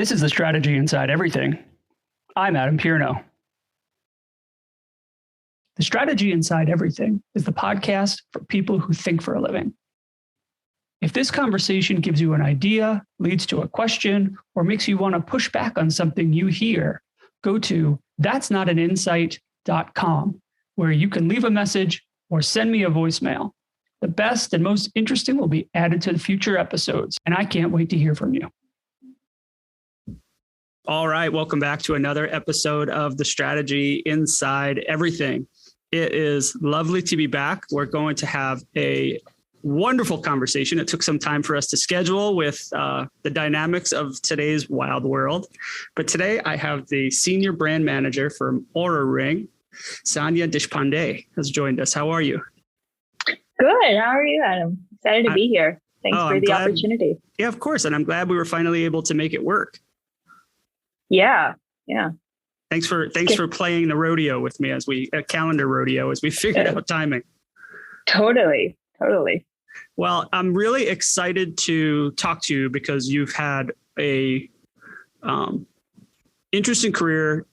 This is the strategy inside everything. I'm Adam Pierno. The Strategy Inside Everything is the podcast for people who think for a living. If this conversation gives you an idea, leads to a question, or makes you want to push back on something you hear, go to that'snotaninsight.com, where you can leave a message or send me a voicemail. The best and most interesting will be added to the future episodes, and I can't wait to hear from you. All right, welcome back to another episode of The Strategy Inside Everything. It is lovely to be back. We're going to have a wonderful conversation. It took some time for us to schedule with the dynamics of today's wild world. But today I have the Senior Brand Manager from Oura Ring, Sanya Deshpande, has joined us. How are you? Good. How are you, Adam? Excited to be here. Thanks for the opportunity. Yeah, of course. And I'm glad we were finally able to make it work. Yeah. Thanks for playing the rodeo with me calendar rodeo as we figured out timing. Totally. Well, I'm really excited to talk to you because you've had a interesting career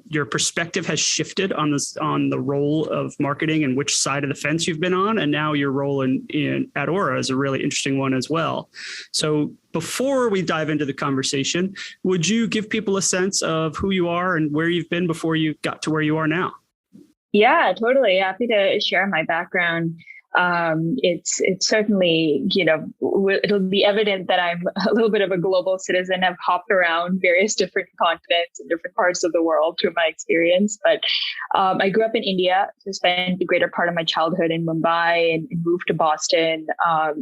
your perspective has shifted on the role of marketing and which side of the fence you've been on. And now your role at Oura is a really interesting one as well. So before we dive into the conversation, would you give people a sense of who you are and where you've been before you got to where you are now? Yeah, totally. Happy to share my background. It's certainly, it'll be evident that I'm a little bit of a global citizen. I've hopped around various different continents and different parts of the world through my experience. But I grew up in India, so spent the greater part of my childhood in Mumbai and moved to Boston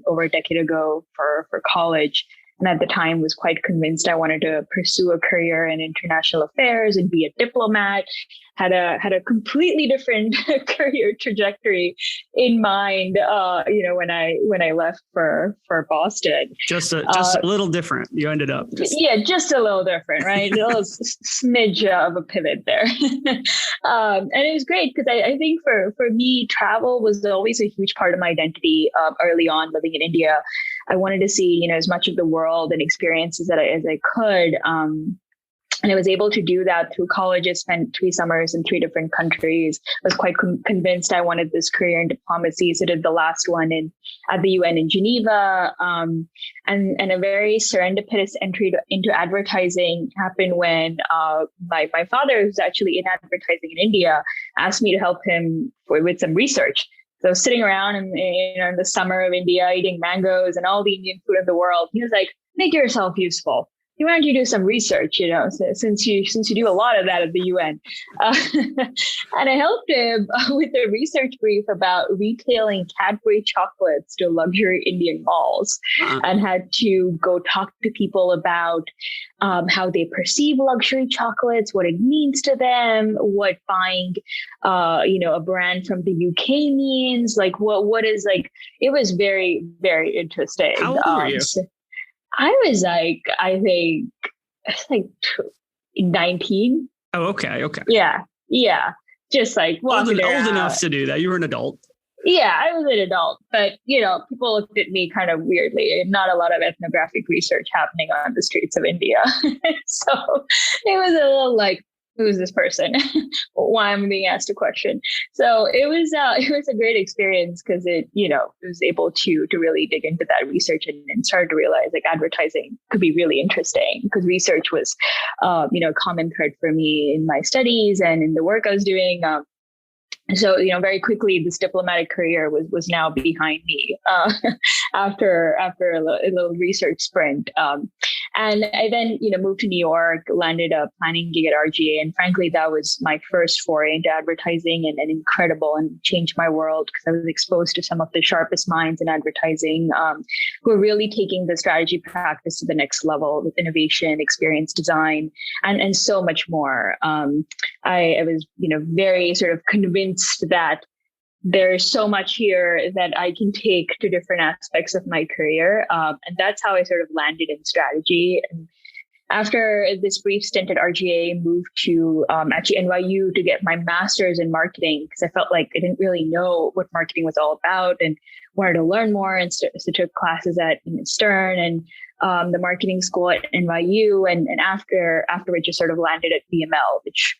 over a decade ago for college. And at the time was quite convinced I wanted to pursue a career in international affairs and be a diplomat. Had a completely different career trajectory in mind, when I left for Boston. Just a little different. You ended up. Just a little different, right? A little smidge of a pivot there. And it was great because I think for me, travel was always a huge part of my identity early on living in India. I wanted to see, as much of the world and experiences as I could. And I was able to do that through college. I spent 3 summers in 3 different countries. I was quite convinced I wanted this career in diplomacy. So did the last one at the UN in Geneva. And a very serendipitous entry into advertising happened when my father, who's actually in advertising in India, asked me to help him with some research. So sitting around in the summer of India, eating mangoes and all the Indian food in the world, he was like, make yourself useful. Why don't you do some research, since you do a lot of that at the UN. And I helped him with a research brief about retailing Cadbury chocolates to luxury Indian malls, and had to go talk to people about how they perceive luxury chocolates, what it means to them, what buying, a brand from the UK means, like what is like. It was very, very interesting. How old were you? I was I think 19. Oh, okay. Yeah. Just like walking around. Old enough to do that. You were an adult. Yeah, I was an adult, but people looked at me kind of weirdly. Not a lot of ethnographic research happening on the streets of India. So it was a little like, who is this person? Why am I being asked a question? So it was a great experience because it was able to really dig into that research and started to realize like advertising could be really interesting because research was, a common thread for me in my studies and in the work I was doing. So, very quickly, this diplomatic career was now behind me after a little research sprint. And I then, moved to New York, landed a planning gig at RGA. And frankly, that was my first foray into advertising and incredible and changed my world because I was exposed to some of the sharpest minds in advertising who are really taking the strategy practice to the next level with innovation, experience design, and so much more. I was, very sort of convinced that there's so much here that I can take to different aspects of my career. And that's how I sort of landed in strategy. And after this brief stint at RGA, moved to actually NYU to get my master's in marketing because I felt like I didn't really know what marketing was all about and wanted to learn more. And so took classes at Stern and the marketing school at NYU, and afterwards just sort of landed at VML, which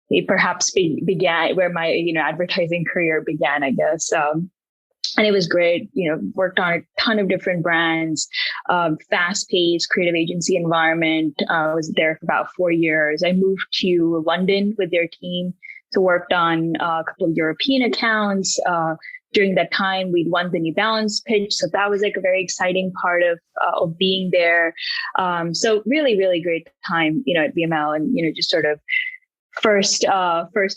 it perhaps began where my advertising career began, I guess. And it was great, worked on a ton of different brands, fast-paced creative agency environment. I was there for about 4 years. I moved to London with their team to work on a couple of European accounts. During that time, we'd won the New Balance pitch. So that was like a very exciting part of being there. So really, really great time, at VML, and, just sort of first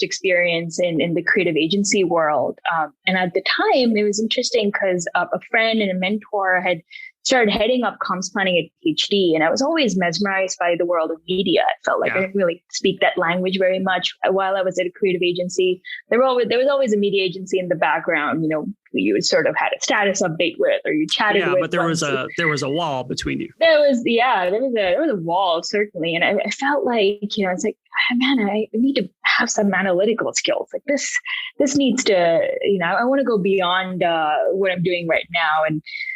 experience in the creative agency world. And at the time, it was interesting because a friend and a mentor had started heading up comms planning at PhD. And I was always mesmerized by the world of media. I felt like I didn't really speak that language very much while I was at a creative agency. There was always a media agency in the background, you would sort of had a status update with, or you chatted with. Yeah, but there was a wall between you. There was a wall, certainly. And I felt like, it's like, man, I need to have some analytical skills. Like this needs to, I want to go beyond what I'm doing right now.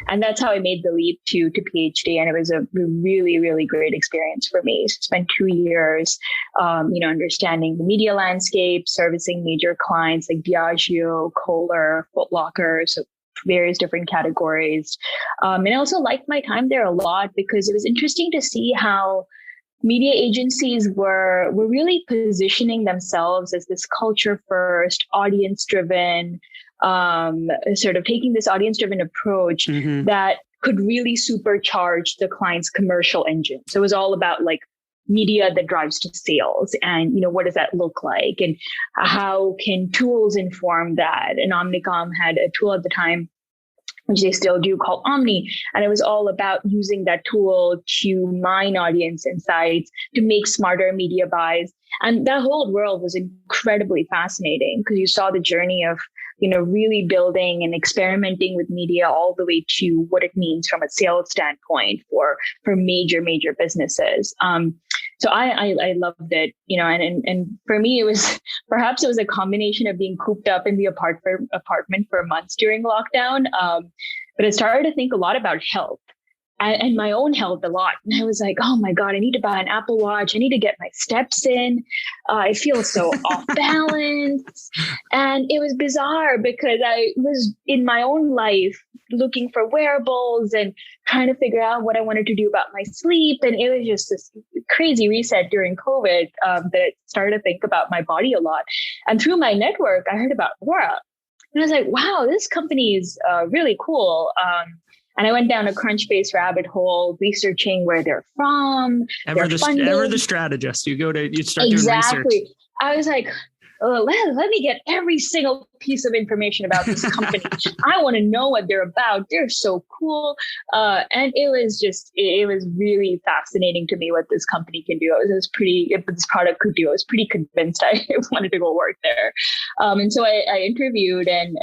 And that's how I made the leap to PhD. And it was a really, really great experience for me. So spent 2 years, understanding the media landscape, servicing major clients like Diageo, Kohler, Foot Locker, so various different categories. And I also liked my time there a lot because it was interesting to see how media agencies were really positioning themselves as this culture first, audience driven, sort of taking this audience driven approach that could really supercharge the client's commercial engine. So it was all about like media that drives to sales, and what does that look like, and how can tools inform that? And Omnicom had a tool at the time, which they still do, called Omni. And it was all about using that tool to mine audience insights, to make smarter media buys. And that whole world was incredibly fascinating because you saw the journey of, really building and experimenting with media all the way to what it means from a sales standpoint for major businesses. So I loved it, and for me, it was a combination of being cooped up in the apartment for months during lockdown. But I started to think a lot about health and my own health a lot. And I was like, oh my God, I need to buy an Apple Watch. I need to get my steps in. I feel so off balance. And it was bizarre because I was in my own life looking for wearables and trying to figure out what I wanted to do about my sleep. And it was just this crazy reset during COVID that I started to think about my body a lot. And through my network, I heard about Oura. And I was like, wow, this company is really cool. And I went down a Crunchbase rabbit hole, researching where they're from. Ever the strategist. You start doing research. Exactly. I was like, let me get every single piece of information about this company. I want to know what they're about. They're so cool. And it was really fascinating to me what this company can do. If this product could do, I was pretty convinced I wanted to go work there. And so I interviewed and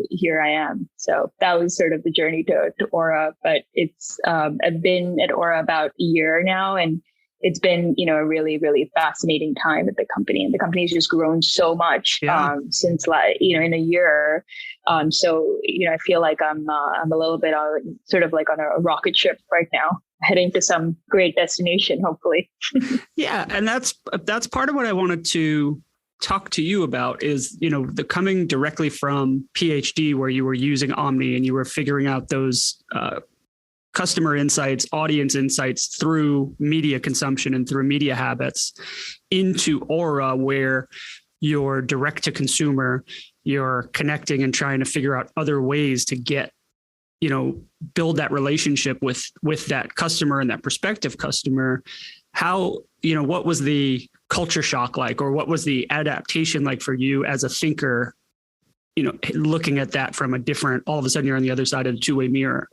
here I am. So that was sort of the journey to Oura, but I've been at Oura about a year now, and it's been, a really, really fascinating time at the company, and the company's just grown so much since in a year. So, I feel like I'm a little bit sort of like on a rocket ship right now, heading to some great destination, hopefully. Yeah. And that's part of what I wanted to talk to you about is, the coming directly from PhD, where you were using Omni and you were figuring out those, customer insights, audience insights through media consumption and through media habits, into Oura, where you're direct to consumer, you're connecting and trying to figure out other ways to get, build that relationship with that customer and that prospective customer. How, what was the culture shock like, or what was the adaptation like for you as a thinker, looking at that from a different, all of a sudden you're on the other side of the two-way mirror?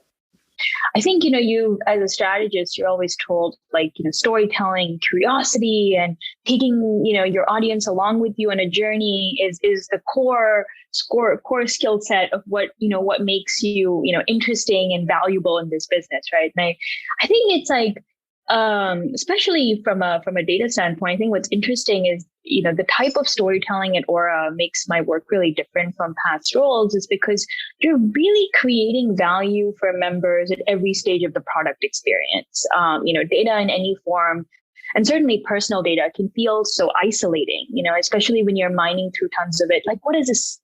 I think, you as a strategist, you're always told storytelling, curiosity, and taking, your audience along with you on a journey is the core skill set of what makes you, interesting and valuable in this business. Right. And I think it's like, Especially from a data standpoint, I think what's interesting is, the type of storytelling at Oura makes my work really different from past roles is because you're really creating value for members at every stage of the product experience. Data in any form, and certainly personal data, can feel so isolating, especially when you're mining through tons of it. Like, what does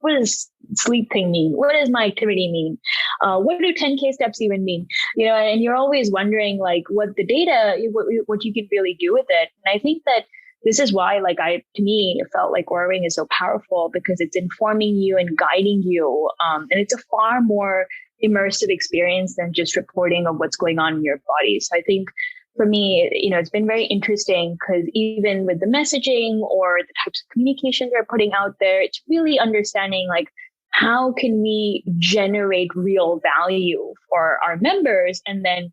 sleep thing mean? What does my activity mean? What do 10K steps even mean? And you're always wondering like what the data, what you can really do with it. And I think that this is why, to me, it felt like Oura Ring is so powerful because it's informing you and guiding you. And it's a far more immersive experience than just reporting of what's going on in your body. So I think for me, it's been very interesting because even with the messaging or the types of communication they're putting out there, it's really understanding like how can we generate real value for our members, and then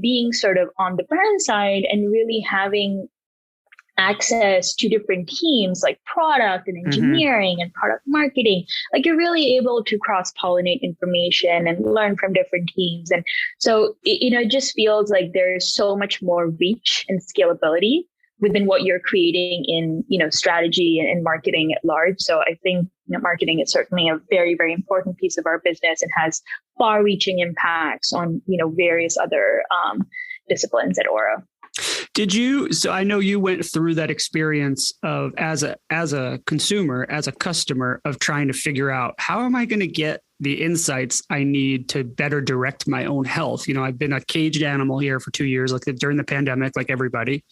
being sort of on the brand side and really having access to different teams like product and engineering and product marketing. Like, you're really able to cross-pollinate information and learn from different teams. And so, it just feels like there's so much more reach and scalability within what you're creating in, strategy and marketing at large. So I think marketing is certainly a very, very important piece of our business and has far-reaching impacts on, various other disciplines at Oura. So I know you went through that experience of as a consumer, as a customer, of trying to figure out how am I going to get the insights I need to better direct my own health. I've been a caged animal here for 2 years, like during the pandemic, like everybody,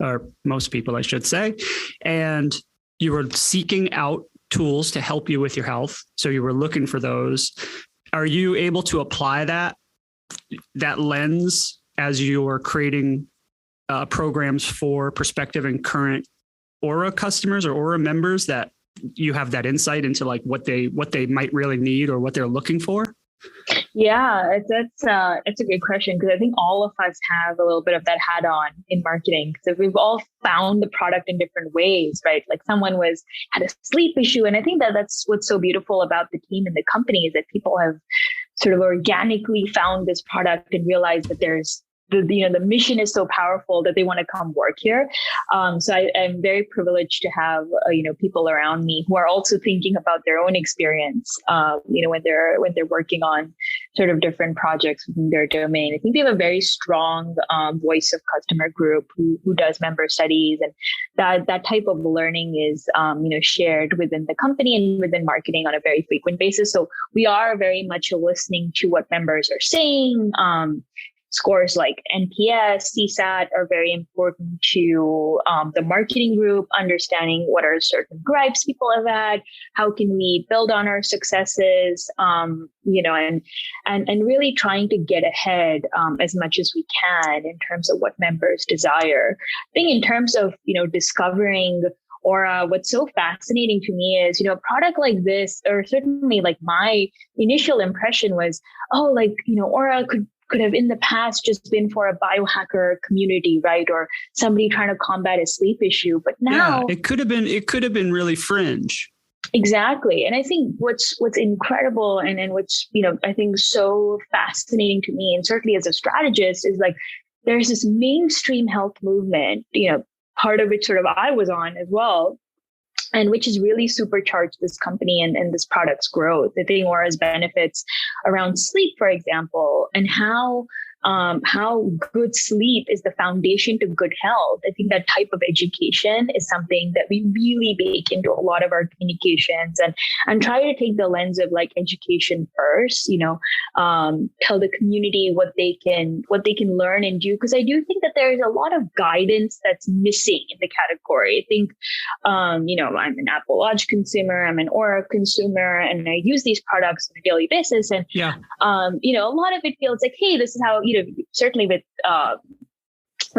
or most people, I should say. And you were seeking out tools to help you with your health. So you were looking for those. Are you able to apply that lens as you're creating programs for prospective and current Oura customers or Oura members, that you have that insight into like what they might really need or what they're looking for? Yeah, that's a good question, because I think all of us have a little bit of that hat on in marketing, because we've all found the product in different ways, right? Like someone had a sleep issue, and I think that's what's so beautiful about the team and the company is that people have sort of organically found this product and realized that there's the mission is so powerful that they want to come work here. So I'm very privileged to have, people around me who are also thinking about their own experience, when they're working on sort of different projects within their domain. I think we have a very strong voice of customer group who does member studies, and that type of learning is, shared within the company and within marketing on a very frequent basis. So we are very much listening to what members are saying. Scores like NPS, CSAT are very important to the marketing group, understanding what are certain gripes people have had, how can we build on our successes, and really trying to get ahead as much as we can in terms of what members desire. I think in terms of, discovering Oura, what's so fascinating to me is, a product like this, or certainly like my initial impression was, Oura could have in the past just been for a biohacker community, right? Or somebody trying to combat a sleep issue. But now it could have been really fringe. Exactly. And I think what's incredible and what's, I think so fascinating to me, and certainly as a strategist, is like there's this mainstream health movement, part of which sort of I was on as well, and which has really supercharged this company and this product's growth. I think Oura's benefits around sleep, for example, and how good sleep is the foundation to good health. I think that type of education is something that we really bake into a lot of our communications, and try to take the lens of like education first, tell the community what they can learn and do. Because I do think that there is a lot of guidance that's missing in the category. I think, I'm an Apple Watch consumer, I'm an Oura consumer, and I use these products on a daily basis. And, a lot of it feels like, hey, this is how, certainly with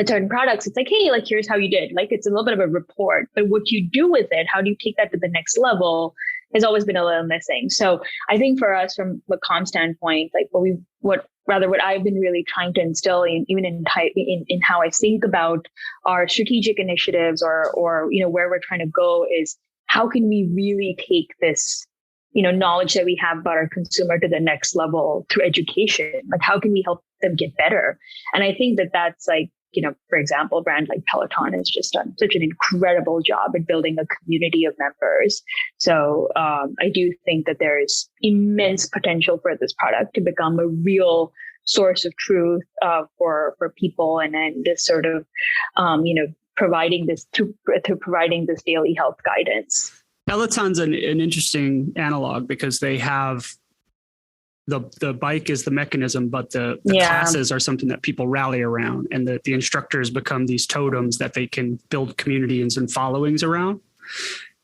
certain products, it's like, hey, like, here's how you did. Like, it's a little bit of a report, but what you do with it, how do you take that to the next level, has always been a little missing. So I think for us, from a comm standpoint, like what I've been really trying to instill in how I think about our strategic initiatives or where we're trying to go is how can we really take this knowledge that we have about our consumer to the next level through education. Like, how can we help them get better? And I think that that's like, for example, a brand like Peloton has just done such an incredible job at building a community of members. So I do think that there's immense potential for this product to become a real source of truth for people, and then this sort of, providing this providing this daily health guidance. Peloton's an interesting analog because they have the bike is the mechanism, but the classes are something that people rally around, and the instructors become these totems that they can build communities and followings around.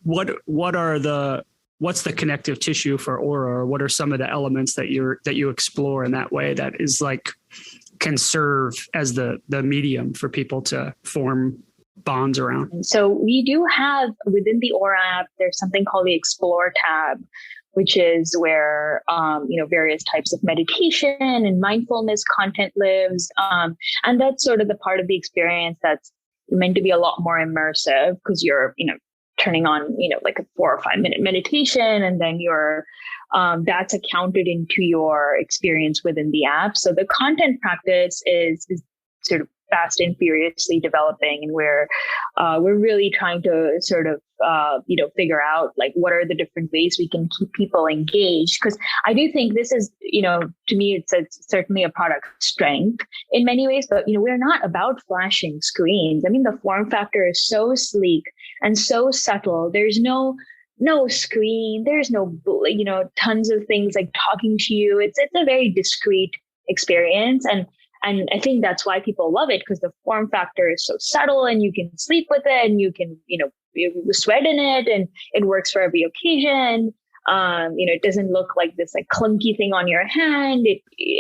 What's the connective tissue for Oura, or what are some of the elements that you explore in that way that is like can serve as the medium for people to form bonds around? So we do have within the Oura app, there's something called the Explore tab, which is where, various types of meditation and mindfulness content lives. And that's sort of the part of the experience that's meant to be a lot more immersive, because you're, turning on, like a 4 or 5 minute meditation, and then you're, that's accounted into your experience within the app. So the content practice is sort of fast and furiously developing, and we're really trying to sort of figure out like what are the different ways we can keep people engaged, because I do think this is to me it's certainly a product strength in many ways, but we're not about flashing screens. I mean, the form factor is so sleek and so subtle. There's no screen, there's no tons of things like talking to you. It's a very discreet experience, and I think that's why people love it, because the form factor is so subtle, and you can sleep with it, and you can, you sweat in it, and it works for every occasion. It doesn't look like this like clunky thing on your hand.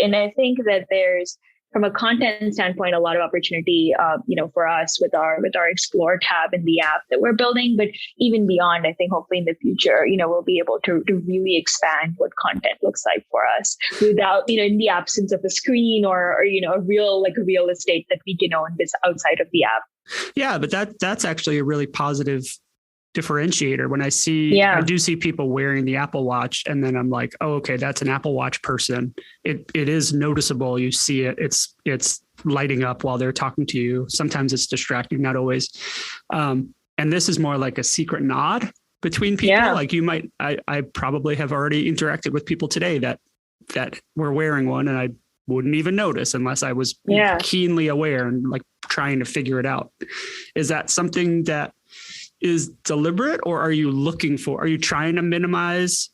And I think that there's, from a content standpoint, a lot of opportunity, for us with our Explore tab in the app that we're building. But even beyond, I think hopefully in the future, we'll be able to really expand what content looks like for us without, in the absence of a screen or a real estate that we can own this outside of the app. Yeah, but that's actually a really positive differentiator. When I do see people wearing the Apple Watch, and then I'm like, oh, okay, that's an Apple Watch person. It is noticeable. You see it. It's lighting up while they're talking to you. Sometimes it's distracting, not always. And this is more like a secret nod between people. Yeah. Like I probably have already interacted with people today that were wearing one, and I wouldn't even notice unless I was keenly aware and like trying to figure it out. Is that something that is deliberate, or are you trying to minimize,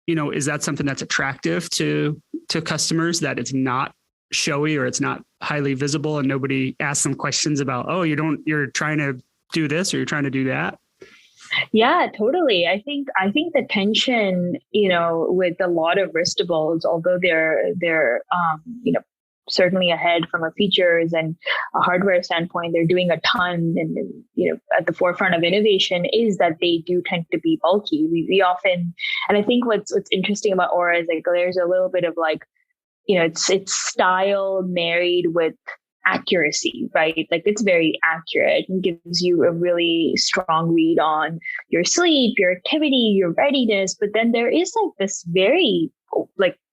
is that something that's attractive to customers, that it's not showy or it's not highly visible and nobody asks them questions about, oh, you're trying to do this or you're trying to do that? Yeah, totally. I think the tension, with a lot of wristables, although they're certainly ahead from a features and a hardware standpoint, they're doing a ton and at the forefront of innovation, is that they do tend to be bulky. We often, and I think what's interesting about Oura is like there's a little bit of like, it's style married with accuracy, right? Like it's very accurate and gives you a really strong read on your sleep, your activity, your readiness. But then there is like this very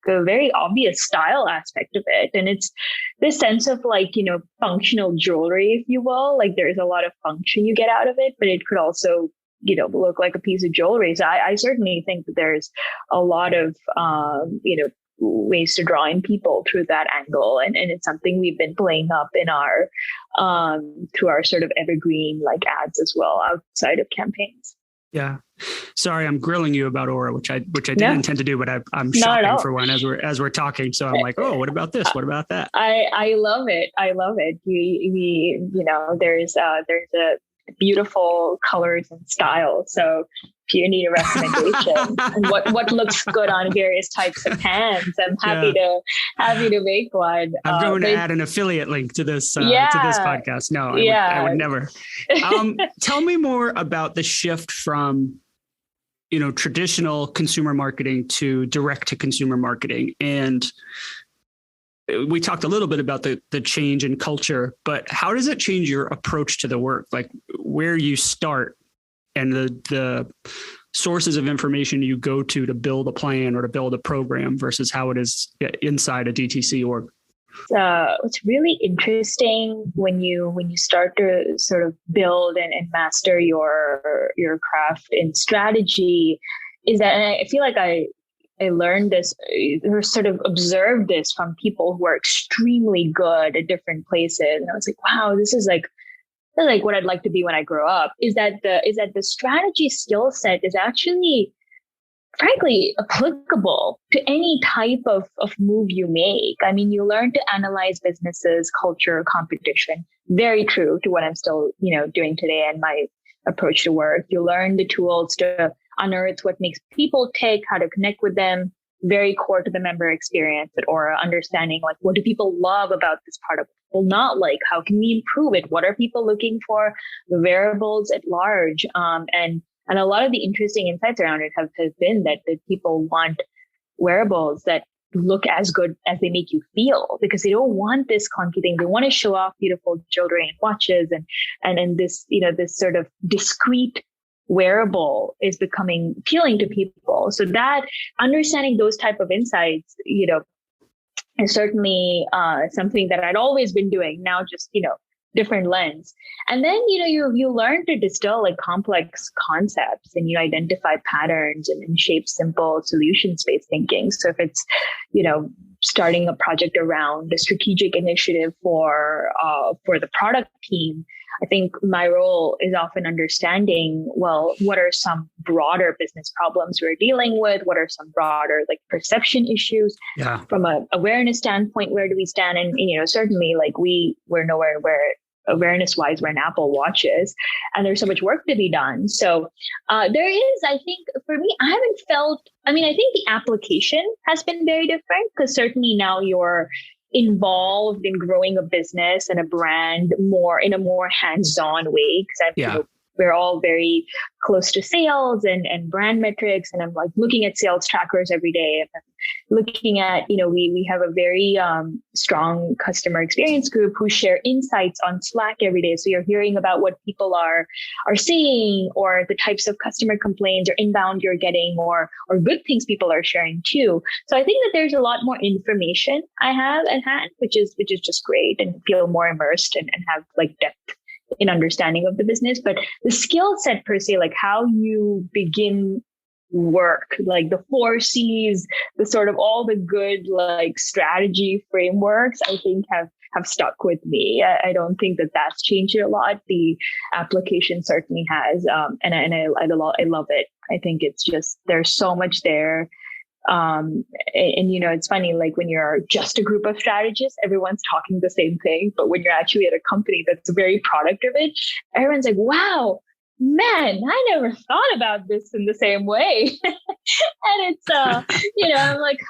a very obvious style aspect of it. And it's this sense of like, functional jewelry, if you will. Like there's a lot of function you get out of it, but it could also, look like a piece of jewelry. So I certainly think that there's a lot of, ways to draw in people through that angle. And it's something we've been playing up in our, through our sort of evergreen like ads as well outside of campaigns. Yeah. Sorry, I'm grilling you about Oura, which I didn't intend to do, but I'm shopping for one as we're talking. So I'm like, oh, what about this? What about that? I love it. I love it. There's a beautiful colors and style. So if you need a recommendation and what looks good on various types of hands, I'm happy to make one. I'm going to add an affiliate link to this podcast. No, I would never. Tell me more about the shift from traditional consumer marketing to direct to consumer marketing. And we talked a little bit about the change in culture, but how does it change your approach to the work? Like where you start and the sources of information you go to build a plan or to build a program versus how it is inside a DTC org? It's really interesting when you start to sort of build and master your craft in strategy, is that, and I feel like I learned this or sort of observed this from people who are extremely good at different places. And I was like, wow, this is like what I'd like to be when I grow up, is that the strategy skill set is actually, frankly, applicable to any type of move you make. I mean, you learn to analyze businesses, culture, competition. Very true to what I'm still, doing today and my approach to work. You learn the tools to unearth what makes people tick, how to connect with them. Very core to the member experience at Oura, understanding like, what do people love about this product? Well, not like, how can we improve it? What are people looking for? The variables at large. And a lot of the interesting insights around it have been that people want wearables that look as good as they make you feel, because they don't want this clunky thing. They want to show off beautiful jewelry and watches, and this, this sort of discrete wearable is becoming appealing to people. So that understanding those type of insights, is certainly something that I'd always been doing. Now just, different lens. And then, you learn to distill like complex concepts, and identify patterns and shape simple solutions-based thinking. So if it's, starting a project around a strategic initiative for the product team, I think my role is often understanding, well, what are some broader business problems we're dealing with? What are some broader like perception issues? Yeah. From an awareness standpoint, where do we stand? And, certainly like we're nowhere where awareness wise we're an Apple Watches, and there's so much work to be done. So there is, I think for me, I think the application has been very different, because certainly now you're involved in growing a business and a brand in a more hands-on way, because we're all very close to sales and brand metrics. And I'm like looking at sales trackers every day. And I'm looking at, we have a very strong customer experience group who share insights on Slack every day. So you're hearing about what people are seeing, or the types of customer complaints or inbound you're getting, or good things people are sharing too. So I think that there's a lot more information I have at hand, which is just great, and feel more immersed and have like depth in understanding of the business. But the skill set per se, like how you begin work, like the 4 C's, the sort of all the good like strategy frameworks, I think have stuck with me. I don't think that that's changed a lot. The application certainly has, and I love it. I think it's just, there's so much there. And it's funny, like when you're just a group of strategists, everyone's talking the same thing. But when you're actually at a company that's very product driven, everyone's like, wow, man, I never thought about this in the same way. And it's, I'm like,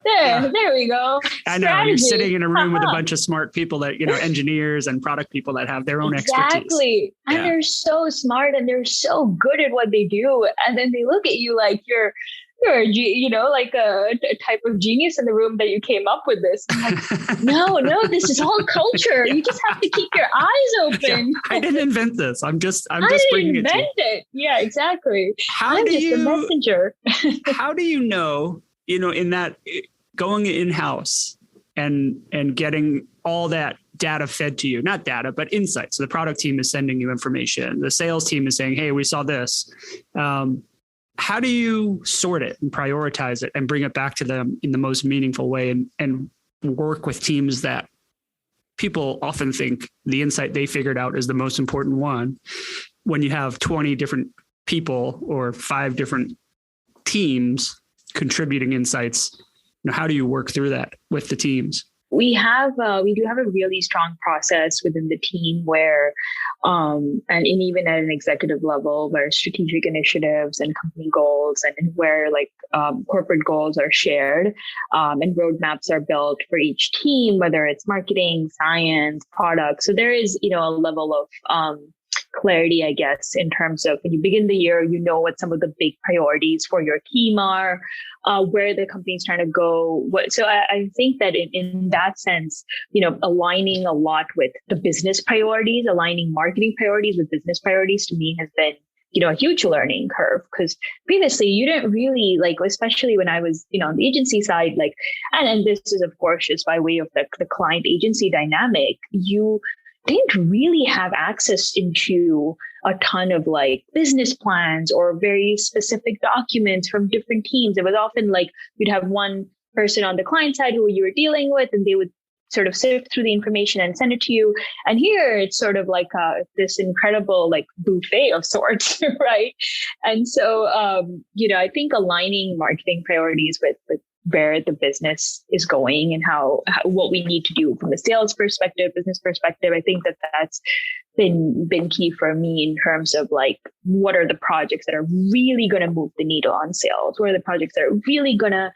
there we go. I know. Strategy. You're sitting in a room with a bunch of smart people that, engineers and product people that have their own expertise. Exactly. And they're so smart and they're so good at what they do. And then they look at you like you're like a type of genius in the room that you came up with this. I'm like, no, this is all culture. You just have to keep your eyes open. I didn't invent this. I'm just bringing it to you. Yeah, exactly. I'm just a messenger. How do you know, in that going in-house and getting all that data fed to you, not data, but insights. So the product team is sending you information. The sales team is saying, hey, we saw this. How do you sort it and prioritize it and bring it back to them in the most meaningful way, and work with teams that people often think the insight they figured out is the most important one, when you have 20 different people or 5 different teams contributing insights? How do you work through that with the teams? We do have a really strong process within the team where, and even at an executive level, where strategic initiatives and company goals and where like corporate goals are shared, and roadmaps are built for each team, whether it's marketing, science, product. So there is, a level of clarity, I guess, in terms of when you begin the year, what some of the big priorities for your team are, where the company's trying to go. So I think that in that sense, aligning a lot with the business priorities, aligning marketing priorities with business priorities, to me has been a huge learning curve, because previously you didn't really like, especially when I was, on the agency side, like, and this is of course just by way of the client agency dynamic, you didn't really have access into a ton of like business plans or very specific documents from different teams. It was often like you'd have one person on the client side who you were dealing with, and they would sort of sift through the information and send it to you. And here it's sort of like this incredible like buffet of sorts, right? And so, I think aligning marketing priorities with where the business is going and how what we need to do from a sales perspective, business perspective, I think that's been key for me in terms of like, what are the projects that are really going to move the needle on sales? What are the projects that are really going to,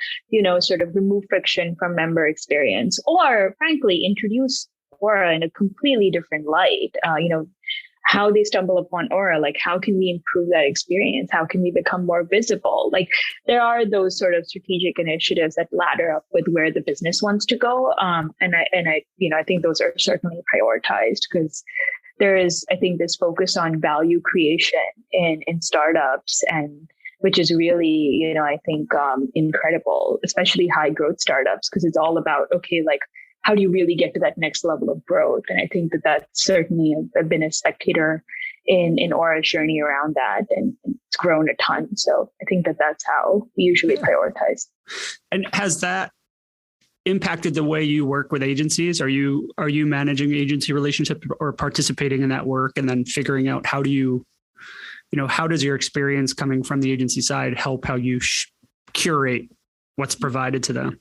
sort of remove friction from member experience, or frankly, introduce Oura in a completely different light? How they stumble upon Oura, like how can we improve that experience? How can we become more visible? Like there are those sort of strategic initiatives that ladder up with where the business wants to go. And I think those are certainly prioritized, because there is, I think, this focus on value creation in startups, and which is really, I think, incredible, especially high growth startups, because it's all about, okay, like, how do you really get to that next level of growth? And I think that's certainly, I've been a spectator in Aura's journey around that, and it's grown a ton. So I think that's how we usually prioritize. And has that impacted the way you work with agencies? Are you managing agency relationships or participating in that work, and then figuring out how do you, how does your experience coming from the agency side help how you curate what's provided to them?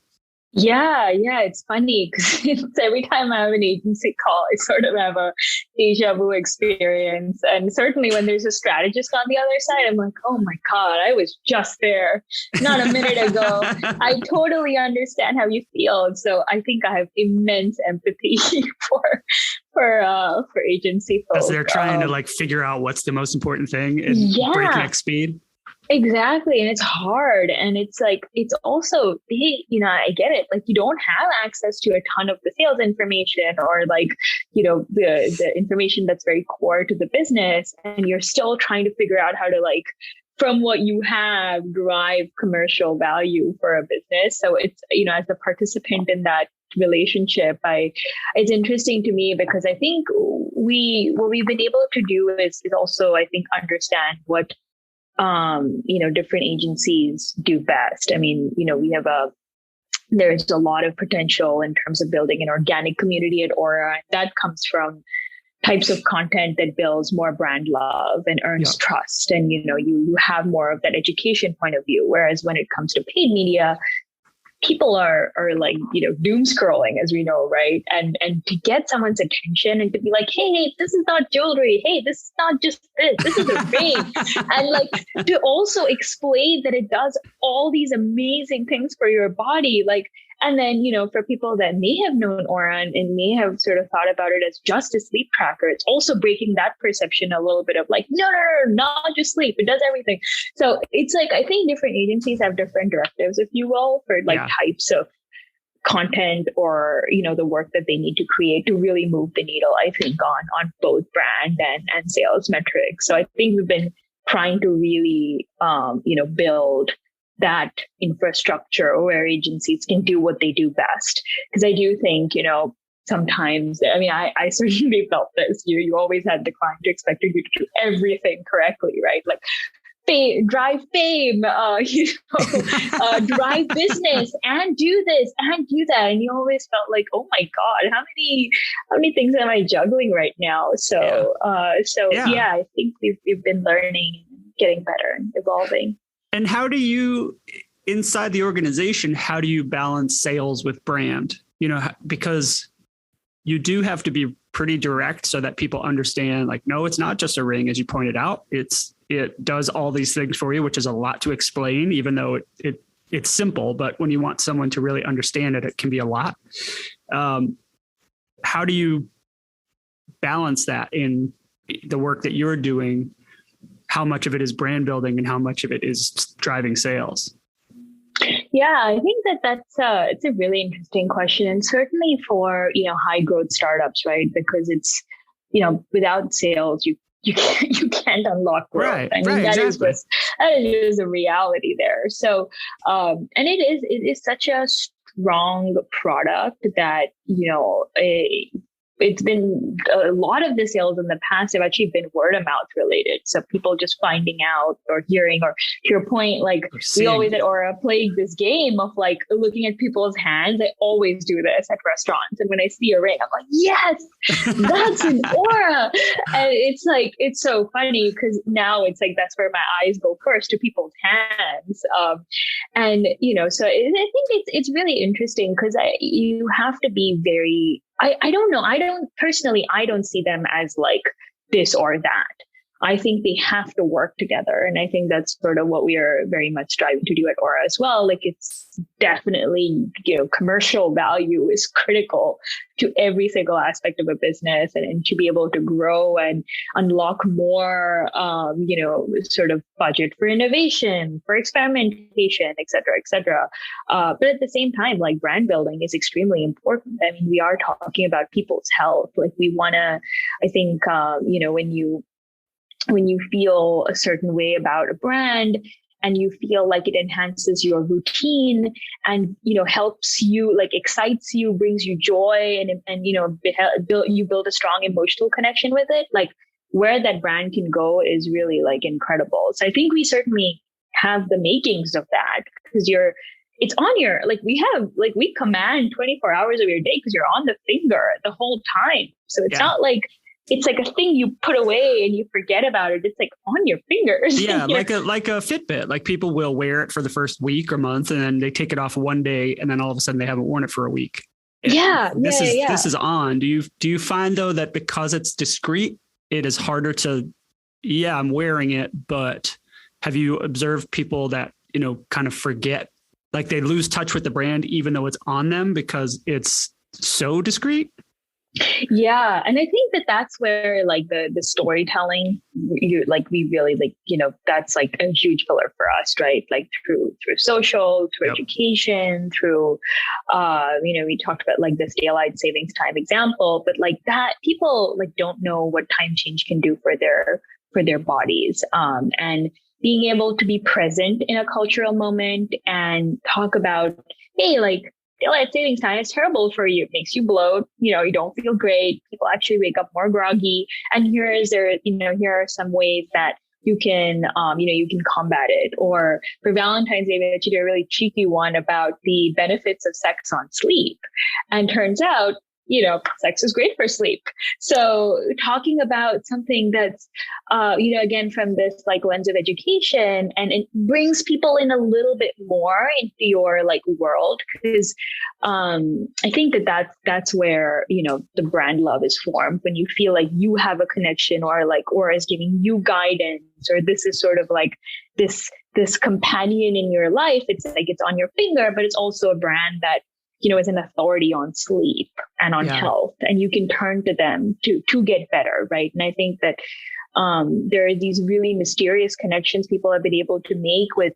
Yeah, it's funny because every time I have an agency call, I sort of have a deja vu experience. And certainly when there's a strategist on the other side, I'm like, oh my God, I was just there not a minute ago. I totally understand how you feel. And so I think I have immense empathy for agency folks. As they're trying to like figure out what's the most important thing in breakneck speed. Exactly. And it's hard. And it's like, it's also, I get it. Like you don't have access to a ton of the sales information, or like, the information that's very core to the business. And you're still trying to figure out how to like, from what you have, drive commercial value for a business. So it's, as a participant in that relationship, it's interesting to me, because I think what we've been able to do is also, I think, understand what different agencies do best. I mean, there's a lot of potential in terms of building an organic community at Oura. That comes from types of content that builds more brand love and earns trust. And, you have more of that education point of view. Whereas when it comes to paid media, people are like, doom scrolling, as we know, right? And to get someone's attention and to be like, hey, this is not jewelry. Hey, this is not just this is a ring. And like to also explain that it does all these amazing things for your body. Like, and then, for people that may have known Oura and may have sort of thought about it as just a sleep tracker, it's also breaking that perception a little bit of like, no, not just sleep. It does everything. So it's like, I think different agencies have different directives, if you will, for like types of content or, the work that they need to create to really move the needle, I think, on both brand and sales metrics. So I think we've been trying to really, build that infrastructure where agencies can do what they do best. Because I do think, sometimes, I certainly felt this. You always had the client expecting you to do everything correctly, right? Like drive fame, drive business, and do this and do that. And you always felt like, oh my God, how many things am I juggling right now? So, I think we've been learning, getting better, and evolving. And how do you, inside the organization, how do you balance sales with brand? Because you do have to be pretty direct so that people understand, like, no, it's not just a ring, as you pointed out. It does all these things for you, which is a lot to explain, even though it's simple. But when you want someone to really understand it, it can be a lot. How do you balance that in the work that you're doing? How much of it is brand building and how much of it is driving sales? Yeah, I think that's it's a really interesting question, and certainly for high growth startups, right? Because it's without sales, you you can't unlock growth. Right, I mean, right, that exactly. that is a reality there. So, and it is such a strong product that, it's been a lot of the sales in the past have actually been word of mouth related. So people just finding out or hearing, or to your point, like we always at Oura playing this game of like looking at people's hands. I always do this at restaurants. And when I see a ring, I'm like, yes, that's an Oura. And it's like, it's so funny because now it's like, that's where my eyes go first, to people's hands. And, so I think it's really interesting because you have to be very, I don't know. I don't see them as like this or that. I think they have to work together. And I think that's sort of what we are very much striving to do at Oura as well. Like it's definitely, commercial value is critical to every single aspect of a business, and to be able to grow and unlock more, sort of budget for innovation, for experimentation, et cetera, et cetera. But at the same time, like brand building is extremely important. I mean, we are talking about people's health. Like we want to, I think, when you feel a certain way about a brand and you feel like it enhances your routine and, helps you, like excites you, brings you joy, and you build a strong emotional connection with it, like where that brand can go is really like incredible. So I think we certainly have the makings of that, because it's on your, like we command 24 hours of your day because you're on the finger the whole time. So it's not like, it's like a thing you put away and you forget about it. It's like on your fingers. Yeah, like a Fitbit. Like people will wear it for the first week or month, and then they take it off one day, and then all of a sudden they haven't worn it for a week. This is on. Do you find though that because it's discreet, it is harder to? Yeah, I'm wearing it, but have you observed people that kind of forget, like they lose touch with the brand even though it's on them because it's so discreet? Yeah. And I think that's where like the storytelling, we really that's like a huge pillar for us, right? Like through social, through education, through, we talked about like this daylight savings time example, but like that people like don't know what time change can do for their bodies. And being able to be present in a cultural moment and talk about, hey, like, daylight savings time is terrible for you. It makes you bloat. You don't feel great. People actually wake up more groggy. And here are some ways that you can, you can combat it. Or for Valentine's Day, we actually did a really cheeky one about the benefits of sex on sleep. And turns out, sex is great for sleep. So talking about something that's, again, from this like lens of education, and it brings people in a little bit more into your like world. Because I think that's where, the brand love is formed, when you feel like you have a connection, or like Oura is giving you guidance, or this is sort of like this companion in your life. It's like it's on your finger, but it's also a brand that is an authority on sleep and on health, and you can turn to them to get better, right? And I think that there are these really mysterious connections people have been able to make with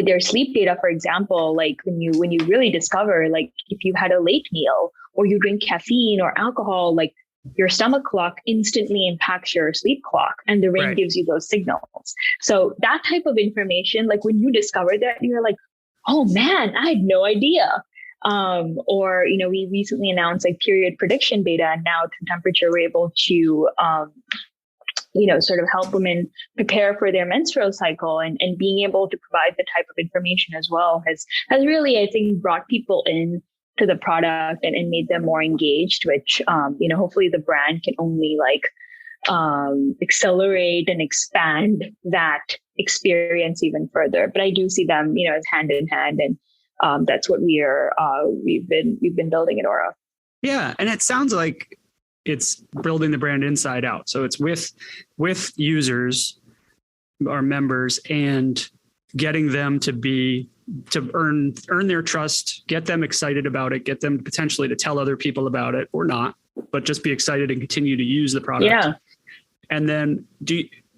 their sleep data. For example, like when you really discover, like if you had a late meal or you drink caffeine or alcohol, like your stomach clock instantly impacts your sleep clock, and the ring gives you those signals. So that type of information, like when you discover that, you're like, oh man, I had no idea. Or, we recently announced like period prediction data, and now through temperature, we're able to, sort of help women prepare for their menstrual cycle, and being able to provide the type of information as well has really, I think, brought people in to the product and made them more engaged, which, hopefully the brand can only like, accelerate and expand that experience even further. But I do see them, as hand in hand, and that's what we've been building at Oura. Yeah, and it sounds like it's building the brand inside out. So it's with users, our members, and getting them to earn their trust, get them excited about it, get them potentially to tell other people about it, or not, but just be excited and continue to use the product. Yeah. And then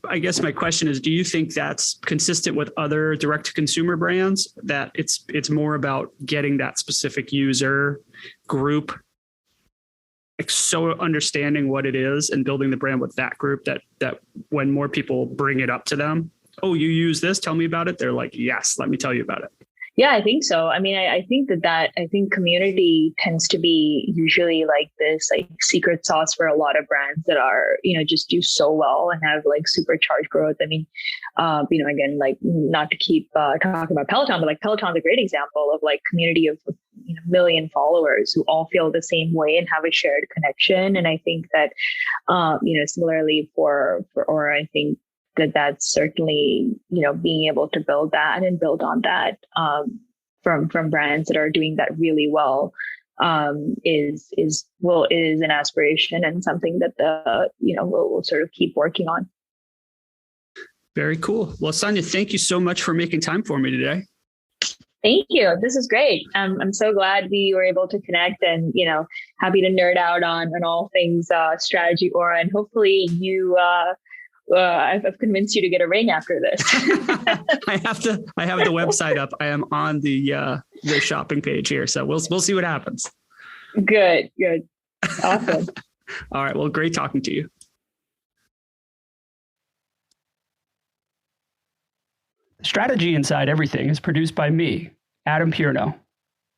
I guess my question is, do you think that's consistent with other direct to consumer brands, that it's more about getting that specific user group like so understanding what it is and building the brand with that group that when more people bring it up to them, oh, you use this, tell me about it. They're like, yes, let me tell you about it. Yeah, I think so. I mean, I think I think community tends to be usually like this like secret sauce for a lot of brands that are, just do so well and have like supercharged growth. I mean, again, like not to keep talking about Peloton, but like Peloton's a great example of like community of million followers who all feel the same way and have a shared connection. And I think that, similarly for Oura, I think that's certainly, being able to build that and build on that from brands that are doing that really well is an aspiration and something that we'll sort of keep working on. Very cool. Well, Sanya, thank you so much for making time for me today. Thank you. This is great. I'm so glad we were able to connect and, happy to nerd out on all things strategy, Oura, and hopefully I've convinced you to get a ring after this. I have the website up. I am on the shopping page here. So we'll see what happens. Good. Awesome. All right. Well, great talking to you. Strategy Inside Everything is produced by me, Adam Pierno.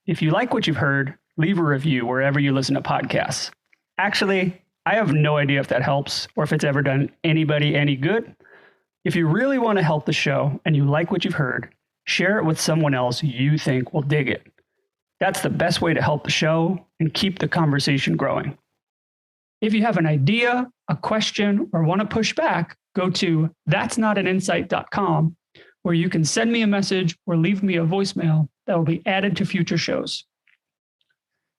If you like what you've heard, leave a review wherever you listen to podcasts. Actually, I have no idea if that helps or if it's ever done anybody any good. If you really want to help the show and you like what you've heard, share it with someone else you think will dig it. That's the best way to help the show and keep the conversation growing. If you have an idea, a question, or want to push back, go to that'snotaninsight.com, where you can send me a message or leave me a voicemail that will be added to future shows.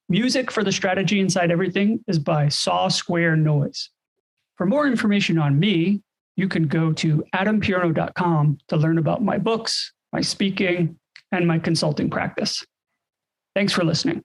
Music for the Strategy Inside Everything is by Saw Square Noise. For more information on me, you can go to adampierno.com to learn about my books, my speaking, and my consulting practice. Thanks for listening.